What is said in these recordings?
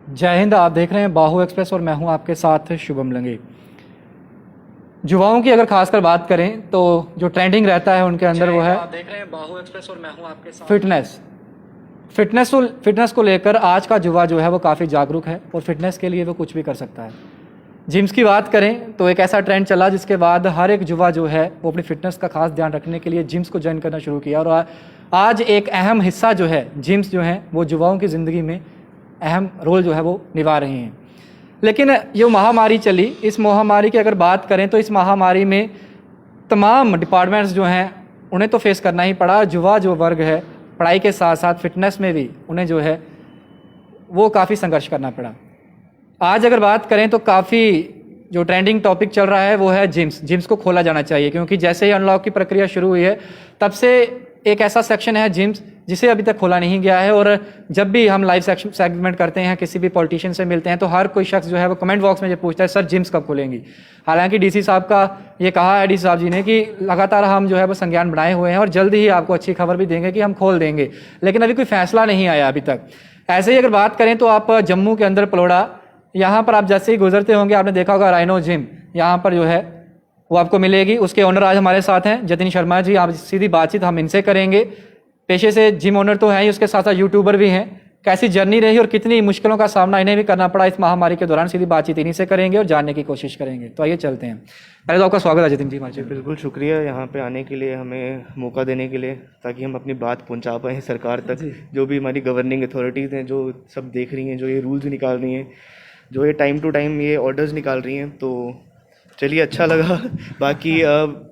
जय हिंद। आप देख रहे हैं बाहु एक्सप्रेस और मैं हूं आपके साथ शुभम लंगे। युवाओं की अगर खासकर बात करें तो जो ट्रेंडिंग रहता है उनके अंदर वो है, आप देख रहे हैं बाहु एक्सप्रेस और मैं हूं आपके साथ, फिटनेस को लेकर आज का युवा जो है वो काफ़ी जागरूक है और फिटनेस के लिए वो कुछ भी कर सकता है। जिम्स की बात करें तो एक ऐसा ट्रेंड चला जिसके बाद हर एक युवा जो है वो अपनी फिटनेस का खास ध्यान रखने के लिए जिम्स को ज्वाइन करना शुरू किया और आज एक अहम हिस्सा जो है जिम्स जो हैं वो युवाओं की ज़िंदगी में अहम रोल जो है वो निभा रहे हैं। लेकिन ये महामारी चली, इस महामारी की अगर बात करें तो इस महामारी में तमाम डिपार्टमेंट्स जो हैं उन्हें तो फेस करना ही पड़ा। युवा जो वर्ग है पढ़ाई के साथ साथ फिटनेस में भी उन्हें जो है वो काफ़ी संघर्ष करना पड़ा। आज अगर बात करें तो काफ़ी जो ट्रेंडिंग टॉपिक चल रहा है वो है जिम्स को खोला जाना चाहिए, क्योंकि जैसे ही अनलॉक की प्रक्रिया शुरू हुई है तब से एक ऐसा सेक्शन है जिम्स जिसे अभी तक खोला नहीं गया है। और जब भी हम लाइव सेगमेंट करते हैं, किसी भी पॉलिटिशियन से मिलते हैं तो हर कोई शख्स जो है वो कमेंट बॉक्स में ये पूछता है सर जिम्स कब खोलेंगी। हालांकि डीसी साहब का ये कहा है, डीसी साहब जी ने, कि लगातार हम जो है वो संज्ञान बनाए हुए हैं और जल्द ही आपको अच्छी खबर भी देंगे कि हम खोल देंगे, लेकिन अभी कोई फैसला नहीं आया अभी तक। ऐसे ही अगर बात करें तो आप जम्मू के अंदर पलोड़ा, यहाँ पर आप जैसे ही गुजरते होंगे आपने देखा होगा राइनो जिम, यहाँ पर जो है वो आपको मिलेगी। उसके ओनर आज हमारे साथ हैं जतिन शर्मा जी। आप सीधी बातचीत हम इनसे करेंगे। पेशे से जिम ओनर तो हैं ही, उसके साथ साथ यूट्यूबर भी हैं। कैसी जर्नी रही और कितनी मुश्किलों का सामना इन्हें भी करना पड़ा इस महामारी के दौरान, सीधी बातचीत इन्हीं से करेंगे और जानने की कोशिश करेंगे। तो आइए चलते हैं। पहले तो आपका स्वागत है जतिन जी हमारे। बिल्कुल शुक्रिया यहाँ पे आने के लिए, हमें मौका देने के लिए, ताकि हम अपनी बात पहुँचा पाएँ सरकार तक। जो भी हमारी गवर्निंग अथॉरिटीज़ हैं जो सब देख रही हैं, जो ये रूल्स निकाल रही हैं, जो ये टाइम टू टाइम ये ऑर्डर्स निकाल रही हैं, तो चलिए अच्छा लगा। बाकी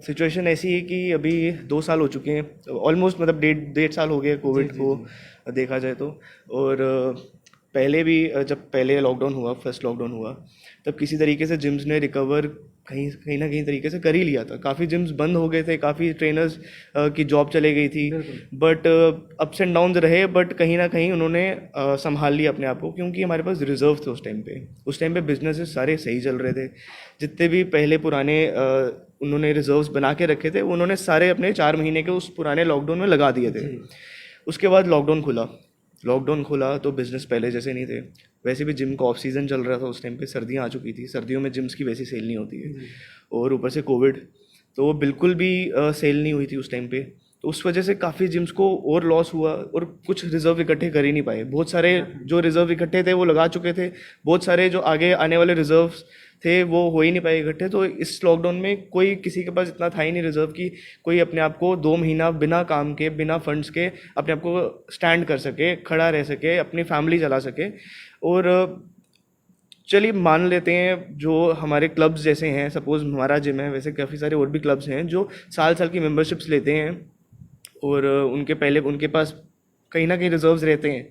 सिचुएशन ऐसी है कि अभी 2 साल हो चुके हैं ऑलमोस्ट, मतलब 1.5 साल हो गए कोविड को देखा जाए तो। और पहले भी जब पहले लॉकडाउन हुआ, फर्स्ट लॉकडाउन हुआ, तब किसी तरीके से जिम्स ने रिकवर कहीं ना कहीं तरीके से कर ही लिया था। काफ़ी जिम्स बंद हो गए थे, काफ़ी ट्रेनर्स की जॉब चले गई थी, बट अप्स एंड डाउन्स रहे, बट कहीं ना कहीं उन्होंने संभाल लिया अपने आप को, क्योंकि हमारे पास रिजर्व थे उस टाइम पे बिजनेसेस सारे सही चल रहे थे। जितने भी पहले पुराने उन्होंने रिजर्व्स बना के रखे थे उन्होंने सारे अपने 4 महीने के उस पुराने लॉकडाउन में लगा दिए थे। उसके बाद लॉकडाउन खुला तो बिज़नेस पहले जैसे नहीं थे। वैसे भी जिम का ऑफ सीज़न चल रहा था उस टाइम पे, सर्दियाँ आ चुकी थी, सर्दियों में जिम्स की वैसी सेल नहीं होती है, और ऊपर से कोविड, तो बिल्कुल भी सेल नहीं हुई थी उस टाइम पे। तो उस वजह से काफ़ी जिम्स को और लॉस हुआ और कुछ रिज़र्व इकट्ठे कर ही नहीं पाए। बहुत सारे जो रिज़र्व इकट्ठे थे वो लगा चुके थे, बहुत सारे जो आगे आने वाले रिज़र्व्स थे वो हो ही नहीं पाए इकट्ठे। तो इस लॉकडाउन में कोई किसी के पास इतना था ही नहीं रिजर्व की कोई अपने आप को 2 महीना बिना काम के, बिना फंड्स के अपने आप को स्टैंड कर सके, खड़ा रह सके, अपनी फैमिली चला सके। और चलिए मान लेते हैं जो हमारे क्लब्स जैसे हैं, सपोज़ हमारा जिम है, वैसे काफ़ी सारे और भी क्लब्स हैं जो साल की मेंबरशिप्स लेते हैं और उनके पास कहीं ना कहीं रिजर्व्स रहते हैं।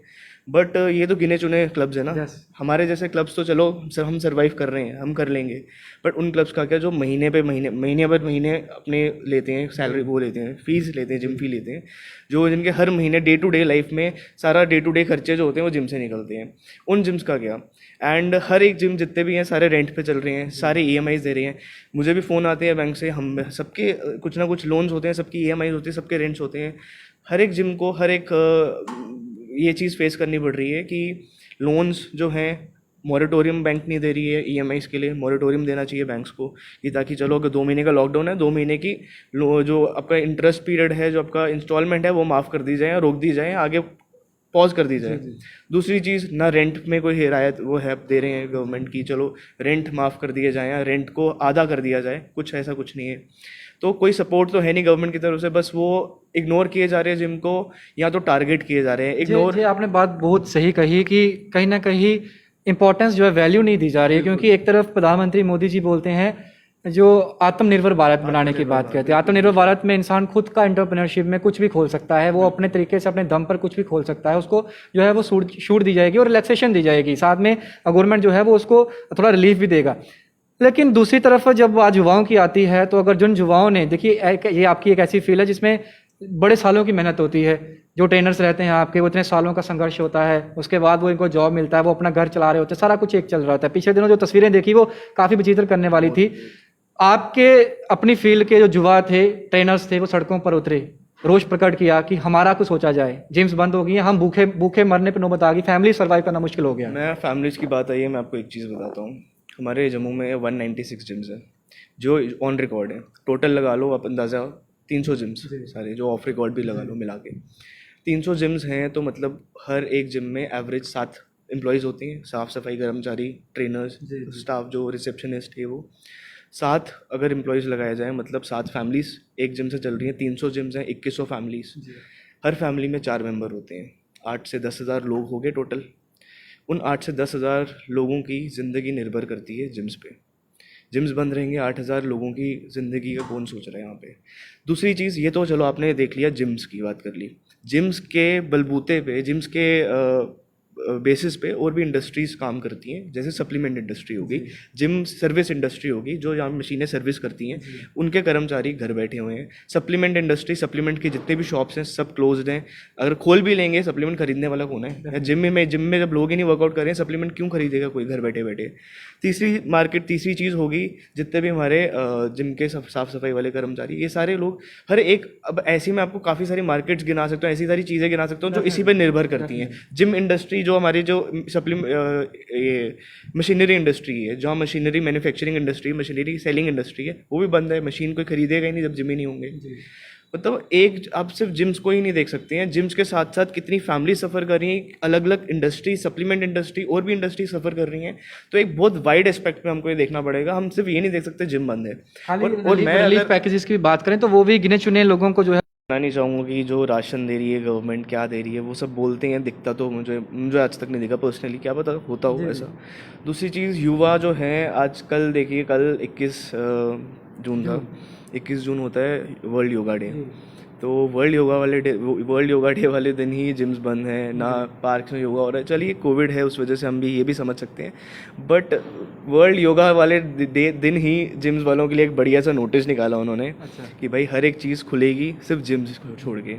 बट ये तो गिने चुने क्लब्स है ना। हमारे जैसे क्लब्स तो चलो सर हम सर्वाइव कर रहे हैं, हम कर लेंगे, बट उन क्लब्स का क्या जो महीने महीने अपने लेते हैं सैलरी, वो लेते हैं, फीस लेते हैं, जिम फी लेते हैं, जो जिनके हर महीने डे टू डे लाइफ में सारा डे टू डे खर्चे जो होते हैं वो जिम से निकलते हैं। उन जिम्स का क्या। एंड हर एक जिम जितने भी हैं सारे रेंट पे चल रहे हैं, सारे EMIs दे रहे हैं। मुझे भी फ़ोन आते हैं बैंक से, हम सबके कुछ ना कुछ लोन्स होते हैं, सबकी EMIs होती है, सबके रेंट्स होते हैं। हर एक जिम को हर एक ये चीज़ फेस करनी पड़ रही है कि लोन्स जो हैं मॉरेटोरियम बैंक नहीं दे रही है EMIs के लिए। मॉरेटोरियम देना चाहिए बैंक्स को, कि ताकि चलो अगर 2 महीने का लॉकडाउन है, 2 महीने की जो आपका इंटरेस्ट पीरियड है, जो आपका इंस्टॉलमेंट है, वो माफ़ कर दी जाए, रोक दी जाए, आगे पॉज कर दी जाए। दूसरी चीज़, ना रेंट में कोई हिरायत वो हेल्प दे रहे हैं गवर्नमेंट की, चलो रेंट माफ़ कर दिया जाए या रेंट को आधा कर दिया जाए, कुछ ऐसा कुछ नहीं है। तो कोई सपोर्ट तो है नहीं गवर्नमेंट की तरफ से, बस वो इग्नोर किए जा रहे हैं जिम को, या तो टारगेट किए जा रहे हैं। इग्नोर, आपने बात बहुत सही कही कि कहीं ना कहीं इंपॉर्टेंस जो है वैल्यू नहीं दी जा रही है, क्योंकि एक तरफ प्रधानमंत्री मोदी जी बोलते हैं जो आत्मनिर्भर भारत बनाने की बात कहते हैं। आत्मनिर्भर भारत में इंसान खुद का एंटरप्रेन्योरशिप में कुछ भी खोल सकता है, वो अपने तरीके से अपने दम पर कुछ भी खोल सकता है, उसको जो है वो छूट दी जाएगी और रिलैक्सेशन दी जाएगी, साथ में गवर्नमेंट जो है वो उसको थोड़ा रिलीफ भी देगा। लेकिन दूसरी तरफ जब आज युवाओं की आती है तो अगर जिन युवाओं ने, देखिए ये आपकी एक ऐसी फील्ड है जिसमें बड़े सालों की मेहनत होती है, जो ट्रेनर्स रहते हैं आपके वो इतने सालों का संघर्ष होता है, उसके बाद वो इनको जॉब मिलता है, वो अपना घर चला रहे होते हैं, सारा कुछ एक चल रहा होता है। पिछले दिनों जो तस्वीरें देखी वो काफ़ी विचित्र करने वाली थी। आपके अपनी फील्ड के जो युवा थे, ट्रेनर्स थे, वो सड़कों पर उतरे रोष प्रकट किया कि हमारा कुछ सोचा जाए, जिम्स बंद हो गई हैं, हम भूखे भूखे मरने पर नौबत आ गई, फैमिली सर्वाइव करना मुश्किल हो गया। मैं फैमिलीज की बात आई है, मैं आपको एक चीज़ बताता हूँ। हमारे जम्मू में 196 जिम्स हैं जो ऑन रिकॉर्ड है। टोटल लगा लो आप अंदाज़ा 300 जिम्स सारे, जो ऑफ रिकॉर्ड भी लगा लो मिला के 300 जिम्स हैं। तो मतलब हर एक जिम में एवरेज 7 एम्प्लॉयज़ होती हैं, साफ़ सफाई कर्मचारी, ट्रेनर्स, स्टाफ जो रिसेप्शनिस्ट है, वो 7 अगर एम्प्लॉयज़ लगाए जाएँ मतलब 7 फैमिलीज़ एक जिम से चल रही हैं। 300 जिम्स हैं, 2100 फैमिलीज़, हर फैमिली में 4 मेंबर होते हैं। 8 से 10 हज़ार लोग हो गए टोटल। उन 8 से 10 हज़ार लोगों की ज़िंदगी निर्भर करती है जिम्स पे। जिम्स बंद रहेंगे, 8,000 लोगों की ज़िंदगी का कौन सोच रहा है यहाँ पे। दूसरी चीज़ ये तो चलो आपने देख लिया, जिम्स की बात कर ली। जिम्स के बलबूते पे, जिम्स के बेसिस पे और भी इंडस्ट्रीज़ काम करती हैं, जैसे सप्लीमेंट इंडस्ट्री होगी, जिम सर्विस इंडस्ट्री होगी, जो यहाँ मशीनें सर्विस करती हैं, उनके कर्मचारी घर बैठे हुए हैं। सप्लीमेंट इंडस्ट्री, सप्लीमेंट की जितने भी शॉप्स हैं सब क्लोज्ड हैं। अगर खोल भी लेंगे, सप्लीमेंट खरीदने वाला कौन है? या जिम में जब लोग ही नहीं वर्कआउट कर रहे हैं, सप्लीमेंट क्यों खरीदेगा कोई घर बैठे बैठे? तीसरी चीज़ होगी, जितने भी हमारे जिम के साफ़ सफाई वाले कर्मचारी, ये सारे लोग हर एक, अब ऐसी मैं आपको काफ़ी सारी मार्केट्स गिना सकता हूँ, ऐसी सारी चीज़ें गिना सकता हूँ जो इसी पर निर्भर करती हैं। जिम इंडस्ट्री जो हमारी जो ये मशीनरी इंडस्ट्री है, जहाँ machinery manufacturing industry, machinery selling industry है, वो भी बंद है। मशीन कोई खरीदेगा ही नहीं जब जिम ही नहीं होंगे। मतलब एक, आप सिर्फ जिम्स को ही नहीं देख सकते हैं, जिम्स के साथ साथ कितनी फैमिली सफ़र कर रही हैं, अलग अलग इंडस्ट्री, सप्लीमेंट इंडस्ट्री और भी इंडस्ट्री सफ़र कर रही हैं। तो एक बहुत वाइड एस्पेक्ट में हमको ये देखना पड़ेगा। हम सिर्फ ये नहीं देख सकते जिम बंद है। और मैं रिलीफ पैकेजेस की बात करें तो वो भी गिने चुने लोगों को जो है, मैं नहीं चाहूँगा कि जो राशन दे रही है गवर्नमेंट, क्या दे रही है, वो सब बोलते हैं, दिखता तो मुझे आज तक नहीं दिखा पर्सनली, क्या पता होता हो ऐसा। दूसरी चीज़, युवा जो हैं आजकल, देखिए कल 21 जून था, 21 जून होता है वर्ल्ड योगा डे। तो वर्ल्ड योगा डे वाले दिन ही जिम्स बंद हैं, ना पार्क में योगा हो रहा है। चलिए कोविड है, उस वजह से हम भी ये भी समझ सकते हैं, बट वर्ल्ड योगा वाले दिन ही जिम्स वालों के लिए एक बढ़िया सा नोटिस निकाला उन्होंने। अच्छा। कि भाई हर एक चीज़ खुलेगी सिर्फ जिम्स छोड़ के।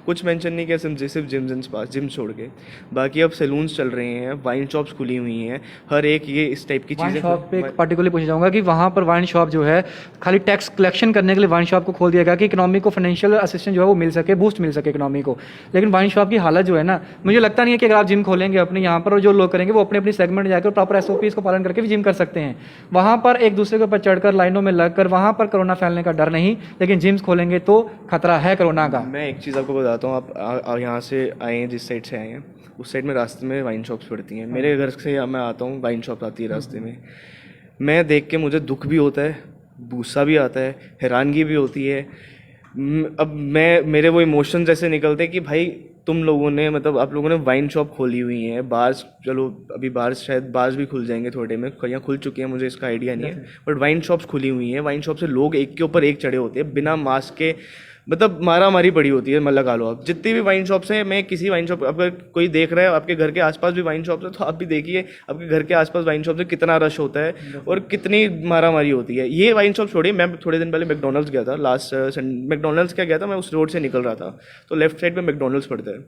कुछ मेंशन नहीं किया, सिर्फ जिम्स एंड स्पा, जिम छोड़ के। बाकी अब सैलून्स चल रहे हैं, वाइन शॉप्स खुली हुई हैं, हर एक ये इस टाइप की चीज़ें। शॉप पे पर्टिकुलरली पूछना चाहूँगा कि वहाँ पर वाइन शॉप जो है खाली टैक्स कलेक्शन करने के लिए वाइन शॉप को खोल दिया गया कि इकोनॉमी को फाइनेंशियल असिस्टेंस जो है वो मिल सके, बूस्ट मिल सके इकोनॉमी को। लेकिन वाइन शॉप की हालत जो है ना, मुझे लगता नहीं है कि अगर आप जिम खोलेंगे अपने यहाँ पर, और जो लोग करेंगे वो अपने अपनी सेगमेंट जाकर प्रॉपर SOPs को पालन करके भी जिम कर सकते हैं। वहाँ पर एक दूसरे के ऊपर चढ़कर लाइनों में लगकर वहाँ पर कोरोना फैलने का डर नहीं, लेकिन जिम्स खोलेंगे तो खतरा है कोरोना का। मैं एक चीज़ आपको बताता हूँ, आप यहाँ से आए हैं, जिस साइड से आए हैं उस साइड में रास्ते में वाइन शॉप्स पड़ती हैं। मेरे घर से मैं आता हूँ, वाइन शॉप आती है रास्ते में। मैं देख के मुझे दुख भी होता है, गुस्सा भी आता है, हैरानगी भी होती है। अब मेरे वो इमोशन जैसे निकलते हैं कि भाई तुम लोगों ने, मतलब आप लोगों ने वाइन शॉप खोली हुई है, बार्स, चलो अभी बार्स शायद बार्स भी खुल जाएंगे थोड़े में, यहाँ खुल चुके हैं, मुझे इसका आइडिया नहीं है, बट वाइन शॉप्स खुली हुई हैं। वाइन शॉप से लोग एक के ऊपर एक चढ़े होते हैं बिना मास्क के, मतलब मारा मारी पड़ी होती है। मतलब लगा लो आप, जितनी भी वाइन शॉप्स हैं, मैं किसी वाइन शॉप, अगर कोई देख रहा है आपके घर के आसपास भी वाइन शॉप्स है तो आप भी देखिए आपके घर के आसपास वाइन शॉप से कितना रश होता है और कितनी मारा मारी होती है। ये वाइन शॉप छोड़िए, मैं थोड़े दिन पहले मैकडोनल्ड्स गया था, मैकडोनल्ड्स क्या गया था, मैं उस रोड से निकल रहा था तो लेफ्ट साइड में मैकडोनल्ड्स पड़ता है।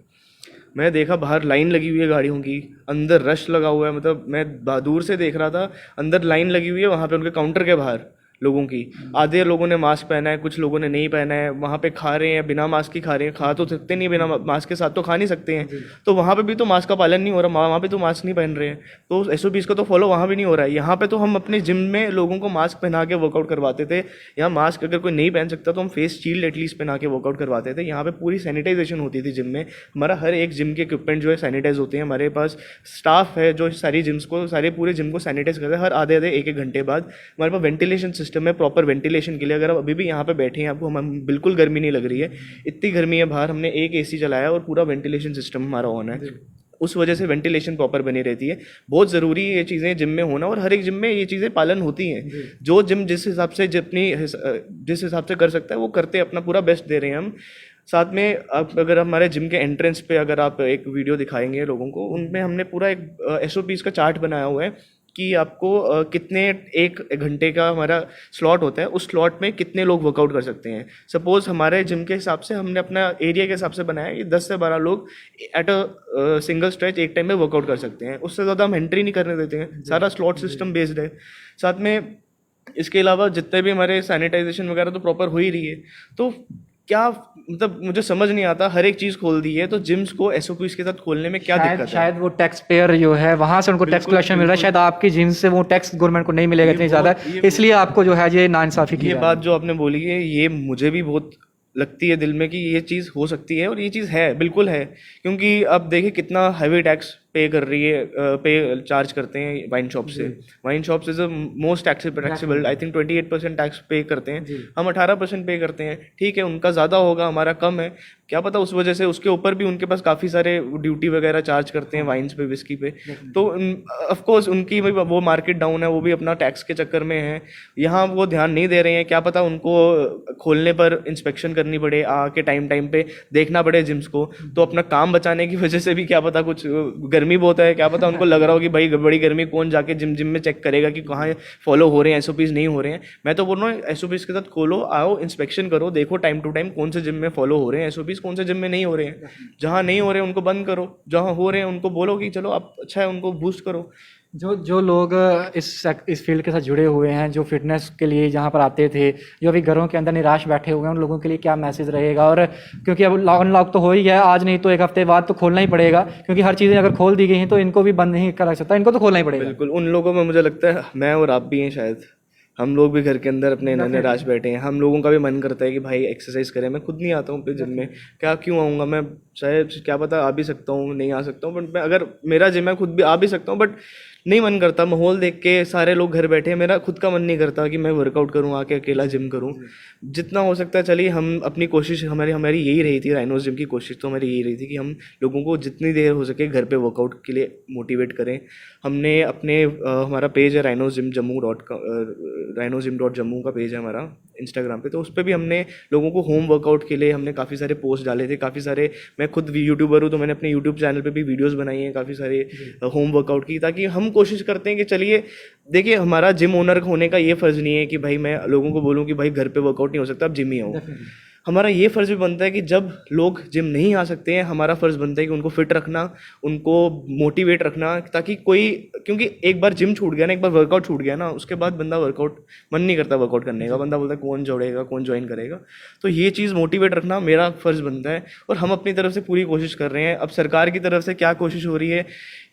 मैं देखा बाहर लाइन लगी हुई है गाड़ियों की, अंदर रश लगा हुआ है, मतलब मैं दूर से देख रहा था, अंदर लाइन लगी हुई है, वहाँ पे उनके काउंटर के बाहर लोगों की, आधे लोगों ने मास्क पहना है, कुछ लोगों ने नहीं पहना है, वहाँ पे खा रहे हैं बिना मास्क ही खा रहे हैं, खा तो सकते नहीं बिना मास्क के, साथ तो खा नहीं सकते हैं, तो वहाँ पे भी तो मास्क का पालन नहीं हो रहा, वहाँ पे तो मास्क नहीं पहन रहे हैं, तो SOPs को तो फॉलो वहाँ भी नहीं हो रहा है। यहाँ पे तो हम अपने जिम में लोगों को मास्क पहना के वर्कआउट करवाते थे, यहाँ मास्क अगर कोई नहीं पहन सकता तो हम फेस शील्ड एटलीस्ट पहना के वर्कआउट करवाते थे। यहाँ पे पूरी सैनिटाइजेशन होती थी जिम में, हमारा हर एक जिम के इक्विपमेंट जो है सैनिटाइज होते हैं, हमारे पास स्टाफ है जो सारी जिम्स को, सारे पूरे जिम को सैनिटाइज करता है हर आधे एक घंटे बाद। हमारे पास वेंटिलेशन सिस्टम है प्रॉपर वेंटिलेशन के लिए। अगर आप अभी भी यहाँ पे बैठे हैं, आपको हम बिल्कुल गर्मी नहीं लग रही है, इतनी गर्मी है बाहर, हमने एक AC चलाया और पूरा वेंटिलेशन सिस्टम हमारा ऑन है, उस वजह से वेंटिलेशन प्रॉपर बनी रहती है। बहुत ज़रूरी है ये चीज़ें जिम में होना, और हर एक जिम में ये चीज़ें पालन होती हैं। जो जिम जिस हिसाब से जिस हिसाब से कर सकता है वो करते हैं, अपना पूरा बेस्ट दे रहे हैं हम। साथ में अगर हमारे जिम के एंट्रेंस पे अगर आप एक वीडियो दिखाएंगे लोगों को, उनमें हमने पूरा एक SOPs का चार्ट बनाया हुआ है कि आपको कितने, एक घंटे का हमारा स्लॉट होता है, उस स्लॉट में कितने लोग वर्कआउट कर सकते हैं। सपोज़ हमारे जिम के हिसाब से हमने अपना एरिया के हिसाब से बनाया है कि 10 से 12 लोग एट अ सिंगल स्ट्रेच एक टाइम में वर्कआउट कर सकते हैं, उससे ज़्यादा हम एंट्री नहीं करने देते हैं, सारा स्लॉट सिस्टम बेस्ड है। साथ में इसके अलावा जितने भी हमारे सैनिटाइजेशन वगैरह तो प्रॉपर हो ही रही है। तो क्या मतलब मुझे समझ नहीं आता, हर एक चीज़ खोल दी है, तो जिम्स को एसओपीज के साथ खोलने में क्या दिक्कत है? शायद वो टैक्स पेयर जो है वहां से उनको टैक्स कलेक्शन मिल रहा है, शायद आपकी जिम से वो टैक्स गवर्नमेंट को नहीं मिलेगा इतनी ज़्यादा, इसलिए आपको जो है ये नाइंसाफ़ी की ये जा बात जो आपने बोली है, ये मुझे भी बहुत लगती है दिल में कि ये चीज़ हो सकती है, और ये चीज़ है, बिल्कुल है। क्योंकि अब देखिए कितना हैवी टैक्स पे कर रही है, पे चार्ज करते हैं वाइन शॉप से। Wine shops is the most taxable, I think 28% tax पे करते हैं, हम 18% पे करते हैं। ठीक है, उनका ज़्यादा होगा, हमारा कम है, क्या पता उस वजह से उसके ऊपर भी उनके पास काफ़ी सारे ड्यूटी वगैरह चार्ज करते हैं वाइन्स पे, विस्की पे। तो ऑफ कोर्स उनकी भी वो मार्केट डाउन है, वो भी अपना टैक्स के चक्कर में है, यहाँ वो ध्यान नहीं दे रहे हैं। क्या पता उनको खोलने पर इंस्पेक्शन करनी पड़े, आके टाइम टाइम पे देखना पड़े जिम्स को, तो अपना काम बचाने की वजह से भी क्या पता, कुछ गर्मी बहुत है, क्या पता उनको लग रहा हो कि भाई बड़ी गर्मी, कौन जाके जिम में चेक करेगा कि कहाँ फॉलो हो रहे हैं एसओपीज, नहीं हो रहे हैं। मैं तो बोल रहा हूँ एसओपीज के साथ खोलो, आओ इंस्पेक्शन करो, देखो टाइम टू टाइम कौन से जिम में फॉलो हो रहे हैं एसओपीज, कौन से जिम में नहीं हो रहे हैं। जहाँ नहीं हो रहे हैं उनको बंद करो, जहाँ हो रहे हैं उनको बोलो कि चलो आप अच्छा है, उनको बूस्ट करो। जो लोग इस फील्ड के साथ जुड़े हुए हैं, जो फिटनेस के लिए जहाँ पर आते थे, जो अभी घरों के अंदर निराश बैठे हुए हैं, उन लोगों के लिए क्या मैसेज रहेगा? और क्योंकि अब अनलॉक तो हो ही गया, आज नहीं तो एक हफ्ते बाद तो खोलना ही पड़ेगा, क्योंकि हर चीज़ें अगर खोल दी गई हैं तो इनको भी बंद नहीं करा सकता, इनको तो खोलना ही पड़ेगा। बिल्कुल, उन लोगों में मुझे लगता है मैं और आप भी हैं शायद, हम लोग भी घर के अंदर अपने निराश बैठे हैं, हम लोगों का भी मन करता है कि भाई एक्सरसाइज करें। मैं खुद नहीं आता हूँ जिम में, क्या क्यों आऊँगा मैं, शायद क्या पता आ भी सकता हूँ, नहीं आ सकता हूँ, बट मैं अगर मेरा जिम है खुद भी आ भी सकता हूँ, बट नहीं मन करता। माहौल देख के सारे लोग घर बैठे हैं, मेरा खुद का मन नहीं करता कि मैं वर्कआउट करूँ, आके अकेला जिम करूँ। जितना हो सकता है चलिए, हम अपनी कोशिश, हमारी यही रही थी, राइनोज जिम की कोशिश तो हमारी यही रही थी कि हम लोगों को जितनी देर हो सके घर पे वर्कआउट के लिए मोटिवेट करें। हमने अपने हमारा पेज है rhinoZim.Jammu का पेज है हमारा इंस्टाग्राम पे, तो उस पर भी हमने लोगों को होम वर्कआउट के लिए हमने काफ़ी सारे पोस्ट डाले थे, काफ़ी सारे। मैं खुद यूट्यूबर हूँ, तो मैंने अपने यूट्यूब चैनल पे भी वीडियोस बनाई हैं काफ़ी सारे होम वर्कआउट की, ताकि हम कोशिश करते हैं कि चलिए देखिए, हमारा जिम ओनर होने का ये फ़र्ज़ नहीं है कि भाई मैं लोगों को बोलूँ कि भाई घर पे वर्कआउट नहीं हो सकता, आप जिम ही आओ। हमारा ये फ़र्ज़ भी बनता है कि जब लोग जिम नहीं आ सकते हैं, हमारा फ़र्ज़ बनता है कि उनको फिट रखना, उनको मोटिवेट रखना, ताकि कोई, क्योंकि एक बार जिम छूट गया ना, एक बार वर्कआउट छूट गया ना, उसके बाद बंदा वर्कआउट मन नहीं करता वर्कआउट करने का, बंदा बोलता है कौन जोड़ेगा, कौन ज्वाइन करेगा। तो ये चीज़ मोटिवेट रखना मेरा फ़र्ज़ बनता है, और हम अपनी तरफ से पूरी कोशिश कर रहे हैं। अब सरकार की तरफ से क्या कोशिश हो रही है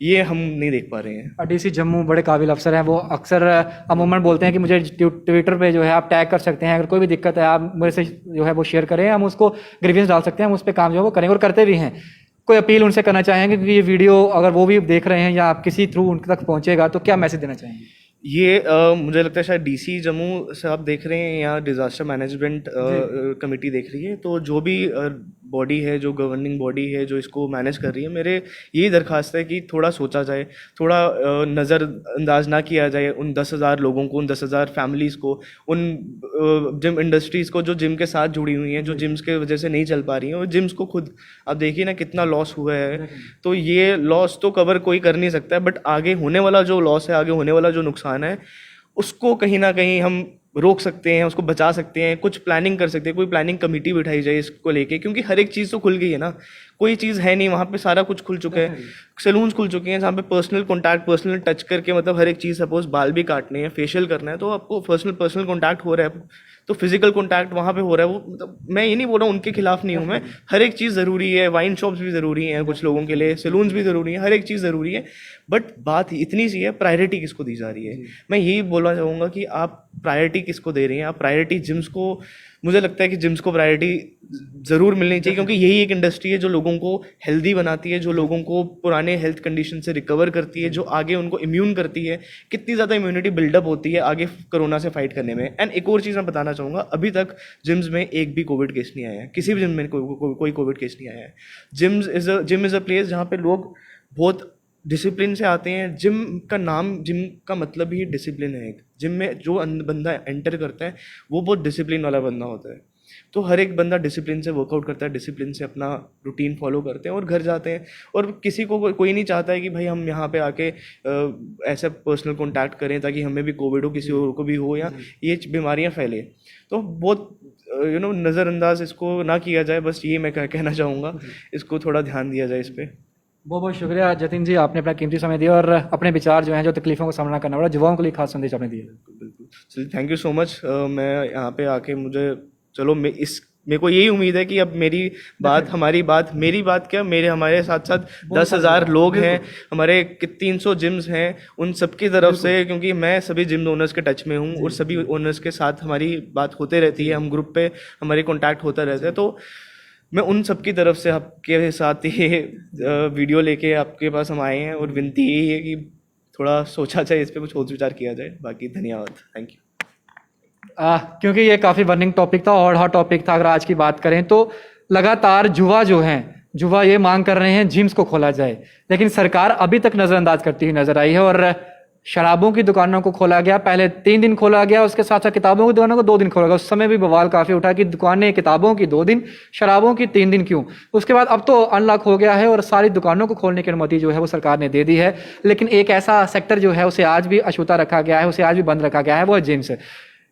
ये हम नहीं देख पा रहे हैं। डीसी जम्मू बड़े काबिल अफसर हैं, वो अक्सर अमूमन बोलते हैं कि मुझे ट्विटर पे जो है आप टैग कर सकते हैं, अगर कोई भी दिक्कत है आप मेरे से जो है वो शेयर करें, हम उसको ग्रीवेंस डाल सकते हैं, हम उस पर काम जो है वो करेंगे और करते भी हैं। कोई अपील उनसे करना चाहेंगे, क्योंकि ये वीडियो अगर वो भी देख रहे हैं या आप किसी थ्रू उनके तक पहुंचेगा, तो क्या मैसेज देना चाहेंगे? ये मुझे लगता है शायद डीसी जम्मू से आप देख रहे हैं, या डिज़ास्टर मैनेजमेंट कमेटी देख रही है, तो जो भी बॉडी है, जो गवर्निंग बॉडी है, जो इसको मैनेज कर रही है, मेरे यही दरख्वास्त है कि थोड़ा सोचा जाए, थोड़ा नज़रअंदाज ना किया जाए उन 10,000 लोगों को, उन 10,000 फैमिलीज़ को, उन जिम इंडस्ट्रीज़ को जो जिम के साथ जुड़ी हुई हैं, जो जिम्स के वजह से नहीं चल पा रही हैं, और जिम्स को खुद आप देखिए ना कितना लॉस हुआ है। तो ये लॉस तो कवर कोई कर नहीं सकता है, बट आगे होने वाला जो लॉस है, आगे होने वाला जो नुकसान है, उसको कहीं ना कहीं हम रोक सकते हैं, उसको बचा सकते हैं, कुछ प्लानिंग कर सकते हैं, कोई प्लानिंग कमेटी बिठाई जाए इसको लेके, क्योंकि हर एक चीज़ तो खुल गई है ना, कोई चीज़ है नहीं वहाँ पे, सारा कुछ खुल चुका है। सैलून्स खुल चुके हैं जहाँ पे पर्सनल कॉन्टैक्ट, पर्सनल टच करके, मतलब हर एक चीज़, सपोज बाल भी काटने हैं, फेशियल करना है, तो आपको पर्सनल कॉन्टैक्ट हो रहा है, तो फिजिकल कॉन्टैक्ट वहाँ पे हो रहा है। वो मतलब मैं ये नहीं बोल रहा हूँ उनके खिलाफ नहीं हूँ मैं, हर एक चीज़ ज़रूरी है, वाइन शॉप्स भी ज़रूरी हैं कुछ लोगों के लिए, सैलून्स भी ज़रूरी हैं, हर एक चीज़ ज़रूरी है, बट बात इतनी सी है, प्रायोरिटी किसको दी जा रही है। मैं यही बोलना चाहूँगा कि आप प्रायोरिटी किसको दे रही हैं, आप प्रायोरिटी जिम्स को, मुझे लगता है कि जिम्स को प्रायोरिटी ज़रूर मिलनी चाहिए, क्योंकि यही एक इंडस्ट्री है जो लोगों को हेल्दी बनाती है, जो लोगों को पुराने हेल्थ कंडीशन से रिकवर करती है, जो आगे उनको इम्यून करती है। कितनी ज़्यादा इम्यूनिटी बिल्डअप होती है आगे कोरोना से फाइट करने में। एंड एक और चीज़ मैं बताना चाहूँगा, अभी तक जिम्स में एक भी कोविड केस नहीं आया है, किसी भी जिम में कोई कोविड केस नहीं आया है। जिम इज़ अ प्लेस जहाँ पे लोग बहुत डिसिप्लिन से आते हैं। जिम का नाम, जिम का मतलब ही डिसिप्लिन है। एक जिम में जो बंदा एंटर करता है वो बहुत डिसिप्लिन वाला बंदा होता है। तो हर एक बंदा डिसिप्लिन से वर्कआउट करता है, डिसिप्लिन से अपना रूटीन फॉलो करते हैं और घर जाते हैं। और किसी को कोई नहीं चाहता है कि भाई हम यहाँ पे आके ऐसा पर्सनल कॉन्टैक्ट करें ताकि हमें भी कोविड हो, किसी और को भी हो, या ये बीमारियाँ फैले। तो बहुत नज़रअंदाज इसको ना किया जाए, बस ये मैं कहना चाहूँगा, इसको थोड़ा ध्यान दिया जाए इस पर। बहुत बहुत शुक्रिया जतिन जी, आपने अपना कीमती समय दिया और अपने विचार जो हैं, जो तकलीफ़ों का सामना करना पड़ा, युवाओं के लिए खास संदेश आपने दिया। बिल्कुल, चलिए थैंक यू सो मच। मैं यहाँ पे आके मुझे, चलो मैं इस मेरे को यही उम्मीद है कि अब मेरी बात मेरी बात क्या, मेरे हमारे साथ साथ 10,000 लोग हैं, हमारे 300 जिम्स हैं, उन सबकी तरफ से, क्योंकि मैं सभी जिम ओनर्स के टच में हूँ और सभी ओनर्स के साथ हमारी बात होते रहती है, हम ग्रुप पे हमारे कॉन्टैक्ट होता रहता है, तो मैं उन सबकी तरफ से आपके साथ ये वीडियो लेके आपके पास हम आए हैं और विनती यही है कि थोड़ा सोचा जाए, इस पर कुछ और विचार किया जाए। बाकी धन्यवाद, थैंक यू। क्योंकि ये काफ़ी बर्निंग टॉपिक था और हॉट टॉपिक था, अगर आज की बात करें तो लगातार युवा ये मांग कर रहे हैं जिम्स को खोला जाए, लेकिन सरकार अभी तक नज़रअंदाज करती हुई नजर आई है। और शराबों की दुकानों को खोला गया, पहले 3 दिन खोला गया, उसके साथ साथ किताबों की दुकानों को 2 दिन खोला गया। उस समय भी बवाल काफ़ी उठा कि दुकानें किताबों की 2 दिन, शराबों की 3 दिन क्यों। उसके बाद अब तो अनलॉक हो गया है और सारी दुकानों को खोलने की अनुमति जो है वो सरकार ने दे दी है, लेकिन एक ऐसा सेक्टर जो है उसे आज भी अछूता रखा गया है, उसे आज भी बंद रखा गया है, वो है जिम्स।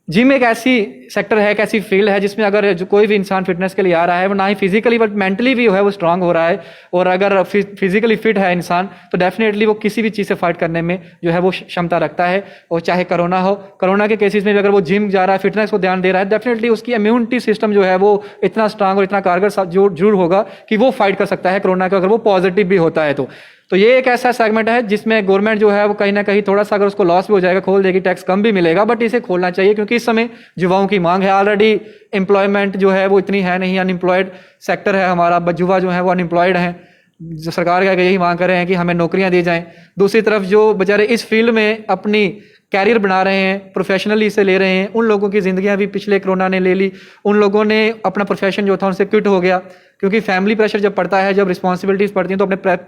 जिम एक ऐसी सेक्टर है, एक ऐसी फील्ड है जिसमें अगर जो कोई भी इंसान फिटनेस के लिए आ रहा है वो ना ही फिजिकली बट मेंटली भी है वो स्ट्रांग हो रहा है, और अगर फिजिकली फिट है इंसान तो डेफिनेटली वो किसी भी चीज़ से फाइट करने में जो है वो क्षमता रखता है। और चाहे कोरोना हो, कोरोना के केसेस में भी अगर वो जिम जा रहा है, फिटनेस को ध्यान दे रहा है, डेफिनेटली उसकी इम्यूनिटी सिस्टम जो है वो इतना स्ट्रांग और इतना कारगर जरूर होगा कि वो फाइट कर सकता है कोरोना का, अगर वो पॉजिटिव भी होता है तो ये एक ऐसा सेगमेंट है जिसमें गवर्नमेंट जो है वो कहीं ना कहीं थोड़ा सा अगर उसको लॉस भी हो जाएगा, खोल देगी, टैक्स कम भी मिलेगा, बट इसे खोलना चाहिए क्योंकि इस समय युवाओं की मांग है। ऑलरेडी एम्प्लॉयमेंट जो है वो इतनी है नहीं, अनएम्प्लॉयड सेक्टर है हमारा, युवा जो है वो अनएम्प्लॉयड हैं। जो सरकार का यही मांग कर रहे हैं कि हमें नौकरियां दी जाएं। दूसरी तरफ जो बेचारे इस फील्ड में अपनी कैरियर बना रहे हैं, प्रोफेशनली इसे ले रहे हैं, उन लोगों की ज़िंदगियां भी पिछले कोरोना ने ले ली। उन लोगों ने अपना प्रोफेशन जो था उनसे क्विट हो गया, क्योंकि फैमिली प्रेशर जब पड़ता है, जब रिस्पॉन्सिबिलिटीज़ पड़ती हैं तो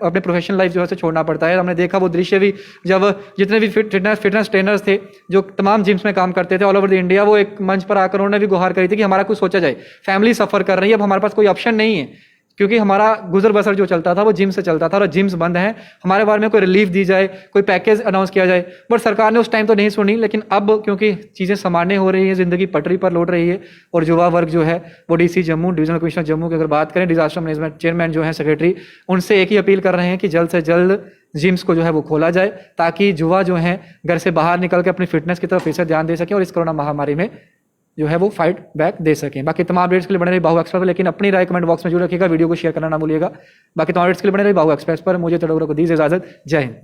अपने प्रोफेशनल लाइफ जो है उसे छोड़ना पड़ता है। हमने देखा वो दृश्य भी, जब जितने भी फिटनेस ट्रेनर्स थे जो तमाम जिम्स में काम करते थे ऑल ओवर द इंडिया, वो एक मंच पर आकर उन्होंने भी गुहार करी थी कि हमारा कुछ सोचा जाए, फैमिली सफ़र कर रही है, अब हमारे पास कोई ऑप्शन नहीं है, क्योंकि हमारा गुजर बसर जो चलता था वो जिम से चलता था और जिम्स बंद हैं, हमारे बारे में कोई रिलीफ दी जाए, कोई पैकेज अनाउंस किया जाए। बट सरकार ने उस टाइम तो नहीं सुनी, लेकिन अब क्योंकि चीज़ें सामान्य हो रही है, ज़िंदगी पटरी पर लौट रही है, और युवा वर्ग जो है वो DC Jammu, divisional commissioner Jammu की अगर बात करें, डिजास्टर मैनेजमेंट चेयरमैन जो है सेक्रेटरी, उनसे एक ही अपील कर रहे हैं कि जल्द से जल्द जिम्स को जो है वो खोला जाए, ताकि युवा जो हैं घर से बाहर निकल के अपनी फिटनेस की तरफ फिर से ध्यान दे सकें और इस कोरोना महामारी में जो है वो फाइट बैक दे सकें। बाकी तमाम अपडेट्स के लिए बने रही बाहु एक्सप्रेस पर, लेकिन अपनी राय कमेंट बॉक्स में जरूर रखिएगा, वीडियो को शेयर करना ना भूलिएगा। बाकी तमाम अपडेट्स के लिए बने रही बाहु एक्सप्रेस पर। मुझे तड़ोरा को दीजिए इजाजत, जय हिंद।